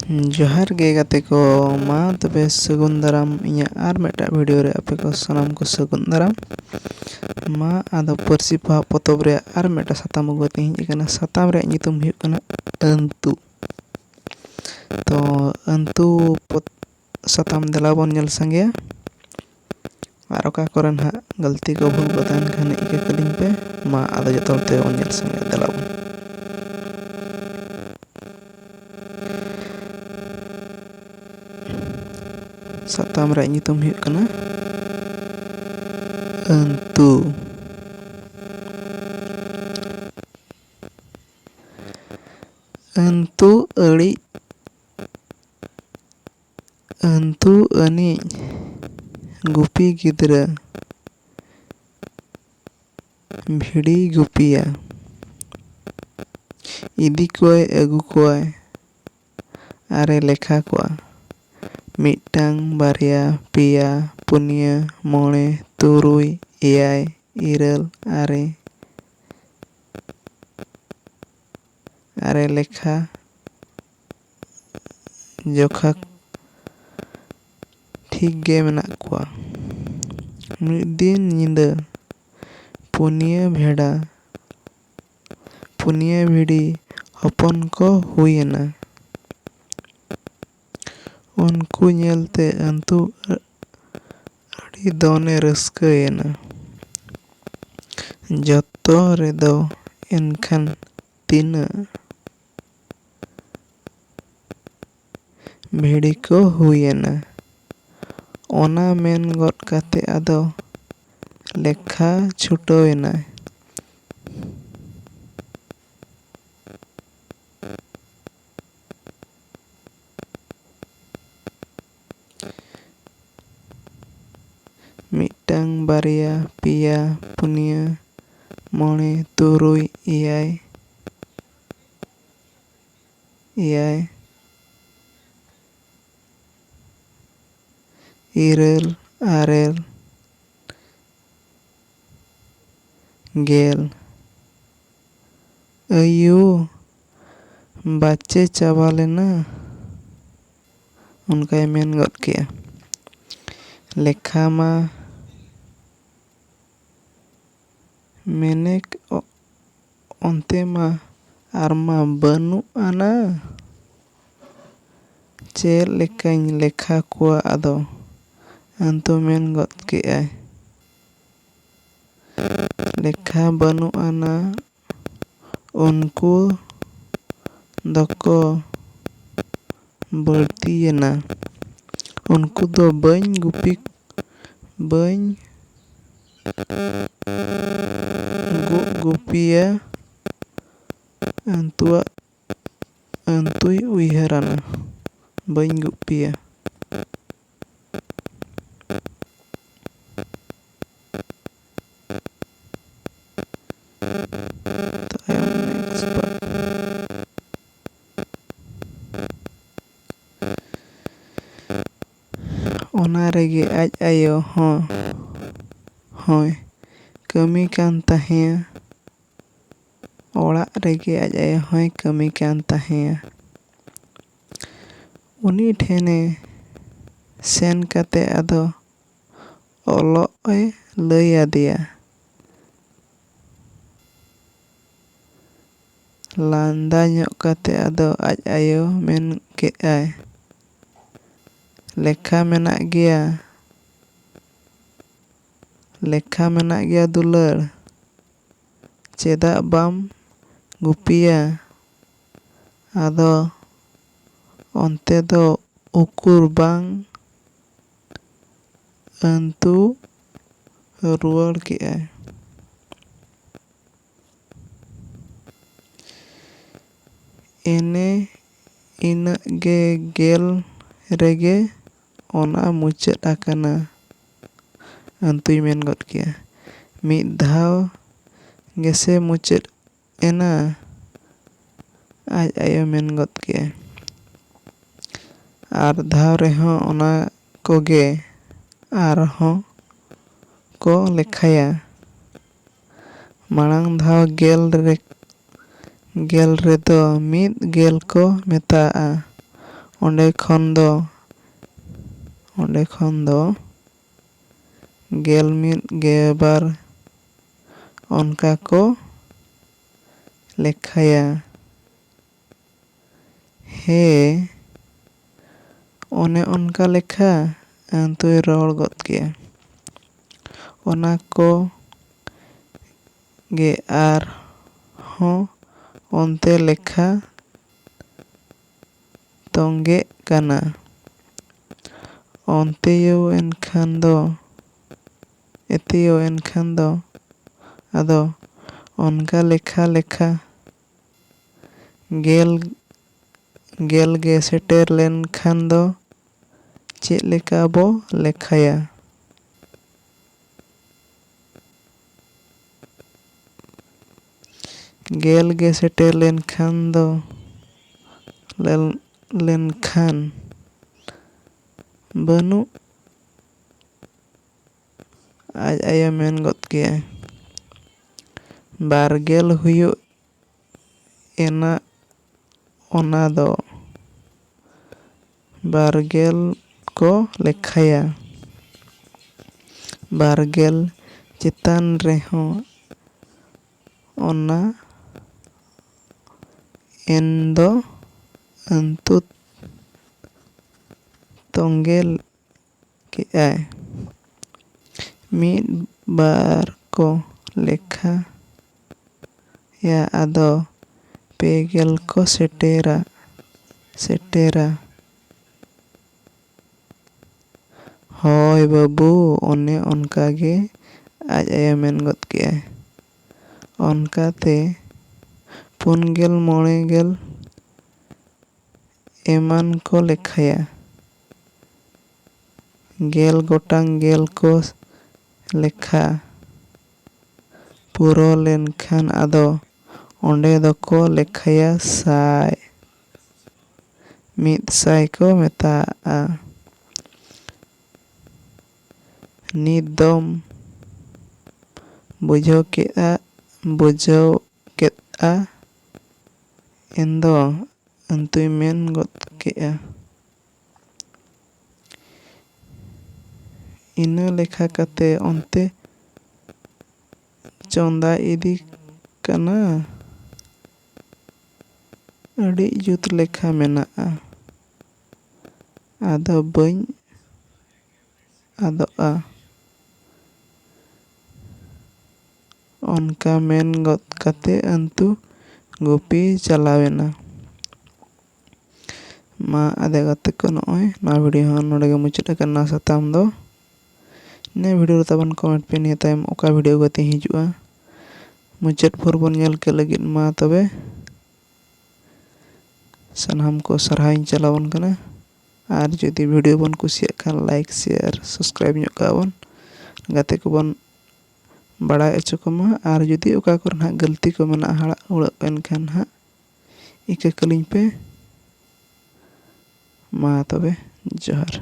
ᱡᱚᱦᱟᱨ ᱜᱮ ᱜᱟᱛᱮ ᱠᱚ, ᱢᱟ ᱛᱚᱵᱮ ᱥᱟᱹᱜᱩᱱ ᱫᱟᱨᱟᱢ ᱤᱧᱟᱹᱜ ᱟᱨ ᱢᱤᱫᱴᱟᱜ ᱵᱷᱤᱰᱤᱭᱳ ᱨᱮ ᱟᱯᱮ ᱠᱚ ᱥᱟᱱᱟᱢ ᱠᱚ ᱥᱟᱹᱜᱩᱱ ᱫᱟᱨᱟᱢ᱾ ᱢᱟ ᱟᱫᱚ ᱯᱟᱹᱨᱥᱤᱯᱚᱦᱟ ᱯᱚᱛᱚᱵ ᱨᱮᱭᱟᱜ ᱟᱨ ᱢᱤᱫᱴᱟᱜ ᱥᱟᱛᱟᱢ ᱟᱹᱜᱩ ᱠᱟᱛᱮ ᱦᱮᱡ ᱟᱠᱟᱱᱟ᱾ ᱥᱟᱛᱟᱢ ᱨᱮᱭᱟᱜ ᱧᱩᱛᱩᱢ ᱦᱩᱭᱩᱜ ᱠᱟᱱᱟ ᱟᱹᱱᱛᱩ᱾ ᱛᱚ ᱟᱹᱱᱛᱩ ᱥᱟᱛᱟᱢ ᱫᱮᱞᱟ ᱵᱚᱱ ᱧᱮᱞ ᱥᱟᱸᱜᱮᱭᱟ, ᱟᱨ ᱚᱠᱟ ᱠᱚᱨᱮ ᱱᱟᱦᱟᱜ ᱜᱟᱹᱞᱛᱤ ᱠᱚ ᱵᱷᱩᱞ ᱠᱚ ᱛᱟᱦᱮᱱ ᱠᱷᱟᱱ ᱤᱠᱟᱹ ᱠᱟᱹᱞᱤᱧ ᱯᱮ᱾ ᱢᱟ ᱟᱫᱚ ᱡᱚᱛᱚ ᱦᱚᱲ ᱛᱮᱵᱚᱱ ᱧᱮᱞ ᱥᱟᱸᱜᱮᱭᱟ, ᱫᱮᱞᱟ ᱵᱚᱱ᱾ ᱥᱟᱛᱟᱢ ᱨᱮᱭᱟᱜ ᱧᱩᱛᱩᱢ ᱦᱩᱭᱩᱜ ᱠᱟᱱᱟ ᱟᱹᱱᱛᱩ᱾ ᱟᱹᱱᱛᱩ ᱟᱹᱲᱤᱡ ᱟᱹᱱᱛᱩ ᱟᱹᱱᱤᱡ ᱜᱩᱯᱤ ᱜᱤᱫᱽᱨᱟᱹ ᱵᱷᱤᱲᱤ ᱜᱩᱯᱤᱭᱟ, ᱤᱫᱤ ᱠᱚᱣᱟᱭ ᱟᱹᱜᱩ ᱠᱚᱣᱟᱭ ᱟᱨᱮ ᱞᱮᱠᱷᱟ ᱠᱚᱣᱟ, ᱢᱤᱫᱴᱟᱝ ᱵᱟᱨᱭᱟ ᱯᱮᱭᱟ ᱯᱩᱱᱭᱟᱹ ᱢᱚᱬᱮ ᱛᱩᱨᱩᱭ ᱮᱭᱟᱭ ᱤᱨᱟᱹᱞ ᱟᱨᱮ ᱞᱮᱠᱷᱟ ᱡᱚᱠᱷᱟ ᱴᱷᱤᱠ ᱜᱮ ᱢᱮᱱᱟᱜ ᱠᱚᱣᱟ᱾ ᱢᱤᱫ ᱫᱤᱱ ᱧᱤᱫᱟᱹ ᱯᱩᱱᱭᱟᱹ ᱵᱷᱤᱲᱤ ᱦᱚᱯᱚᱱ ᱠᱚ ᱦᱩᱭᱮᱱᱟ᱾ ᱩᱱᱠᱩ ᱧᱮᱞᱛᱮ ᱟᱹᱱᱛᱩ ᱟᱹᱰᱤ ᱫᱚᱱᱮ ᱨᱟᱹᱥᱠᱟᱹᱭᱮᱱᱟ᱾ ᱡᱚᱛᱚ ᱨᱮᱫᱚ ᱮᱱᱠᱷᱟᱱ ᱛᱤᱱᱟᱹᱜ ᱵᱷᱤᱲᱤ ᱠᱚ ᱦᱩᱭᱮᱱᱟ, ᱚᱱᱟ ᱢᱮᱱ ᱜᱚᱫ ᱠᱟᱛᱮ ᱟᱫᱚ ᱞᱮᱠᱷᱟ ᱪᱷᱩᱴᱟᱹᱣᱮᱱᱟᱭ᱾ ᱢᱤᱫᱴᱟᱝ ᱵᱟᱨᱭᱟ ᱯᱮᱭᱟ ᱯᱩᱱᱭᱟᱹ ᱢᱚᱬᱮ ᱛᱩᱨᱩᱭ ᱮᱭᱟᱭ ᱤᱨᱟᱹᱞ ᱟᱨᱮ ᱜᱮᱞ, ᱟᱭᱩ ᱵᱟᱪᱮ ᱪᱟᱵᱟ ᱞᱮᱱᱟ, ᱚᱱᱠᱟᱭ ᱢᱮᱱ ᱜᱚᱫ ᱠᱮᱜᱼᱟ᱾ ᱞᱮᱠᱷᱟ ᱢᱟ ᱢᱮᱱᱮᱠ ᱚᱱᱛᱮ ᱢᱟ ᱟᱨᱢᱟ ᱵᱟᱹᱱᱩᱜ ᱟᱱᱟ, ᱪᱮᱫ ᱞᱮᱠᱟᱧ ᱞᱮᱠᱷᱟ ᱠᱚᱣᱟ ᱟᱫᱚ, ᱟᱹᱱᱛᱩ ᱢᱮᱱ ᱜᱚᱫ ᱠᱮᱜᱼᱟᱭ᱾ ᱞᱮᱠᱷᱟ ᱵᱟᱹᱱᱩᱜ ᱟᱱᱟ, ᱩᱱᱠᱩ ᱫᱚᱠᱚ ᱵᱟᱹᱲᱛᱤᱭᱮᱱᱟ, ᱩᱱᱠᱩ ᱫᱚ ᱵᱟᱹᱧ ᱜᱩᱯᱤᱭᱟ, ᱟᱹᱱᱛᱩᱭ ᱩᱭᱦᱟᱹᱨᱟᱱᱟ, ᱵᱟᱹᱧ ᱜᱩᱯᱤᱭᱟ᱾ ᱚᱱᱟ ᱨᱮᱜᱮ ᱟᱡ ᱟᱭᱳ ᱦᱚᱸᱭ ᱠᱟᱹᱢᱤ ᱠᱟᱱ ᱛᱟᱦᱮᱸᱭᱟ᱾ ᱚᱲᱟᱜ ᱨᱮᱜᱮ ᱟᱡ ᱟᱭᱳ ᱦᱚᱸᱭ ᱠᱟᱹᱢᱤ ᱠᱟᱱ ᱛᱟᱦᱮᱸᱭᱟ᱾ ᱩᱱᱤ ᱴᱷᱮᱱᱮ ᱥᱮᱱ ᱠᱟᱛᱮ ᱟᱫᱚ ᱚᱞᱚᱜ ᱮ ᱞᱟᱹᱭ ᱟᱫᱮᱭᱟ᱾ ᱞᱟᱸᱫᱟ ᱧᱚᱜ ᱠᱟᱛᱮ ᱟᱫᱚ ᱟᱡ ᱟᱭᱳ ᱢᱮᱱ ᱠᱮᱜᱼᱟᱭ, ᱞᱮᱠᱷᱟ ᱢᱮᱱᱟᱜ ᱜᱮᱭᱟ ᱫᱩᱞᱟᱹᱲ, ᱪᱮᱫᱟᱜ ᱵᱟᱢ ᱜᱩᱯᱤᱭᱟ? ᱟᱫᱚ ᱚᱱᱛᱮ ᱫᱚ ᱩᱠᱩᱨ ᱵᱟᱝ ᱟᱹᱱᱛᱩ ᱨᱩᱣᱟᱹᱲ ᱠᱮᱜᱼᱟᱭ᱾ ᱤᱱᱟᱹᱜ ᱜᱮᱞ ᱨᱮᱜᱮ ᱚᱱᱟ ᱢᱩᱪᱟᱹᱫ ᱟᱠᱟᱱᱟ, ᱟᱹᱱᱛᱩᱭ ᱢᱮᱱ ᱜᱚᱫ ᱠᱮᱜᱼᱟ᱾ ᱢᱤᱫ ᱫᱷᱟᱣ ᱜᱮᱥᱮ ᱢᱩᱪᱟᱹᱫ ᱮᱱᱟ, ᱟᱡ ᱟᱭᱳ ᱢᱮᱱ ᱜᱚᱫ ᱠᱮᱜᱼᱟᱭ᱾ ᱟᱨ ᱫᱷᱟᱣ ᱨᱮᱦᱚᱸ ᱚᱱᱟ ᱠᱚᱜᱮ ᱟᱨᱦᱚᱸ ᱠᱚ ᱞᱮᱠᱷᱟᱭᱟ᱾ ᱢᱟᱲᱟᱝ ᱫᱷᱟᱣ ᱜᱮᱞ ᱨᱮᱫᱚ 1 ᱜᱮᱞ ᱠᱚ ᱢᱮᱛᱟᱜᱼᱟ, ᱚᱸᱰᱮ ᱠᱷᱚᱱ ᱫᱚ 11 12 ᱚᱱᱠᱟ ko লেখায়া। হে ᱚᱱᱮ ᱚᱱᱠᱟ লেখা ᱟᱱᱛᱩᱭ ᱨᱚᱲ ᱜᱚᱫ ᱠᱮᱜᱼᱟ। ᱚᱱᱟ ᱠᱚ ᱜᱮ ᱟᱨ ᱦᱚᱸ ᱚᱱᱛᱮ লেখা ᱛᱚᱸᱜᱮᱜ ᱠᱟᱱᱟ। ᱮᱛᱮᱭᱳ ᱮᱱᱠᱷᱟᱱ ᱫᱚ ᱟᱫᱚ ᱚᱱᱠᱟ লেখা ᱜᱮᱞ ᱜᱮ ᱥᱮᱴᱮᱨ ᱞᱮᱱ ᱠᱷᱟᱱ ᱫᱚ ᱪᱮᱫ ᱞᱮᱠᱟ ᱵᱚ লেখায়া? ᱜᱮᱞ ᱜᱮ ᱥᱮᱴᱮর লেনখান ᱵᱟᱹᱱᱩᱜ ᱟᱡ ᱟᱭᱳ ᱢᱮᱱ ᱜᱚᱫ ᱠᱮᱜᱼᱟ। 20 ᱦᱩᱭᱩᱜ ᱮᱱᱟ ᱚᱱᱟ ᱫᱚ 20 ᱠᱚ লেখায়া। 20 ᱪᱮᱛᱟᱱ ᱨᱮᱦᱚᱸ ᱚᱱᱟ ᱮᱱ ᱫᱚ ᱟᱱᱛᱩ ᱛᱚᱸᱜᱮ ᱠᱮᱜᱼᱟᱭ। 1-2 ᱠᱚ লেখায়া ᱟᱫᱚ 20 ᱠᱚ ᱥᱮᱴᱮᱨᱟ। ᱦᱳᱭ ᱵᱟᱹᱵᱩ ᱚᱱᱮ ᱚᱱᱠᱟ ᱜᱮ ᱟᱡ ᱟᱭᱳ ᱢᱮᱱ ᱜᱚᱫ ᱠᱮᱜᱼᱟᱭ। ᱚᱱᱠᱟᱛᱮ 40 50 ᱮᱢᱟᱱ ᱠᱚ লেখায়া। 10 ᱜᱚᱴᱟᱝ ᱜᱮᱞ ᱠᱚ লেখা ᱯᱩᱨᱟᱹᱣ ᱞᱮᱱᱠᱷᱟᱱ ᱟᱫᱚ ᱚᱸᱰᱮ ᱫᱚᱠᱚ লেখায়া 100। 100 ᱠᱚ ᱢᱮᱛᱟᱜᱼᱟ। ᱱᱤᱛ ᱫᱚᱢ ᱵᱩᱡᱷᱟᱹᱣ ᱠᱮᱫᱼᱟ ᱮᱱᱫᱚ ᱟᱱᱛᱩᱭ ᱢᱮᱱ ᱜᱚᱫ ᱠᱮᱜᱼᱟ। ᱤᱱᱟᱹ ᱞᱮᱠᱷᱟ ᱠᱟᱛᱮ ᱚᱱᱛᱮ ᱪᱚᱸᱫᱟ ᱤᱫᱤ ᱠᱟᱱᱟ। ᱟᱹᱰᱤ ᱡᱩᱛ ᱞᱮᱠᱷᱟ ᱢᱮᱱᱟᱜᱼᱟ। ᱟᱫᱚ ᱵᱟᱹᱧ ᱟᱫᱚᱜᱼᱟ। ᱚᱱᱠᱟ ᱢᱮᱱ ᱜᱚᱫ ᱠᱟᱛᱮ ᱟᱱᱛᱩ ᱜᱩᱯᱤ ᱪᱟᱞᱟᱣᱮᱱᱟ। ᱢᱟ ᱟᱫᱮ ᱜᱟᱛᱮ ᱠᱚ ᱱᱚᱜᱼᱚᱭ ᱱᱚᱣᱟ ᱵᱷᱤᱰᱤᱭᱳ ᱦᱚᱸ ᱱᱚᱰᱮ ᱜᱮ ᱢᱩᱪᱟᱹᱫ ᱟᱠᱟᱱᱟ ᱥᱟᱛᱟᱢ ᱫᱚ। ᱱᱤᱭᱟᱹ ᱵᱷᱤᱰᱤᱭᱳ ᱨᱮ ᱛᱟᱵᱚᱱ ᱠᱚᱢᱮᱱᱴ ᱯᱮ ᱱᱤᱭᱟᱹ ᱛᱟᱭᱚᱢ ᱚᱠᱟ ᱵᱷᱤᱰᱤᱭᱳ ᱜᱟᱛᱮ ᱦᱤᱡᱩᱜᱼᱟ। ᱢᱩᱪᱟᱹᱫ ᱵᱷᱳᱨ ᱵᱚᱱ ᱧᱮᱞ ᱠᱮ ᱞᱟᱹᱜᱤᱫ ᱢᱟ ᱛᱚᱵᱮ ᱥᱟᱱᱟᱢ ko ᱥᱟᱨᱦᱟᱣᱤᱧ ᱪᱟᱞᱟᱵᱚᱱ ᱠᱟᱱᱟ। ᱟᱨ ᱡᱩᱫᱤ ᱵᱷᱤᱰᱤᱭᱳ ᱵᱚᱱ ᱠᱩᱥᱤᱭᱟᱜ ᱠᱷᱟᱱ ᱞᱟᱭᱤᱠ ᱥᱮᱭᱟᱨ ᱥᱟᱵᱥᱠᱨᱟᱭᱤᱵ ᱧᱚᱜ ᱠᱟᱜᱼᱟ ᱵᱚᱱ। ᱜᱟᱛᱮ ᱠᱚᱵᱚᱱ ᱵᱟᱲᱟᱭ ᱦᱚᱪᱚ ᱠᱚᱢᱟ ᱟᱨ ᱡᱩᱫᱤ ᱚᱠᱟ ᱠᱚᱨᱮ ᱱᱟᱜ ᱜᱟᱹᱞᱛᱤ ᱠᱚ ᱢᱮᱱᱟᱜᱼᱟ ᱦᱟᱲᱟᱜ ᱦᱩᱲᱟᱹᱜ ᱮᱱᱠᱷᱟᱱ ᱦᱟᱸᱜ ᱤᱠᱟᱹ ᱠᱟᱹᱞᱤᱧ ᱯᱮ। ᱢᱟ ᱛᱚᱵᱮ ᱡᱚᱦᱟᱨ।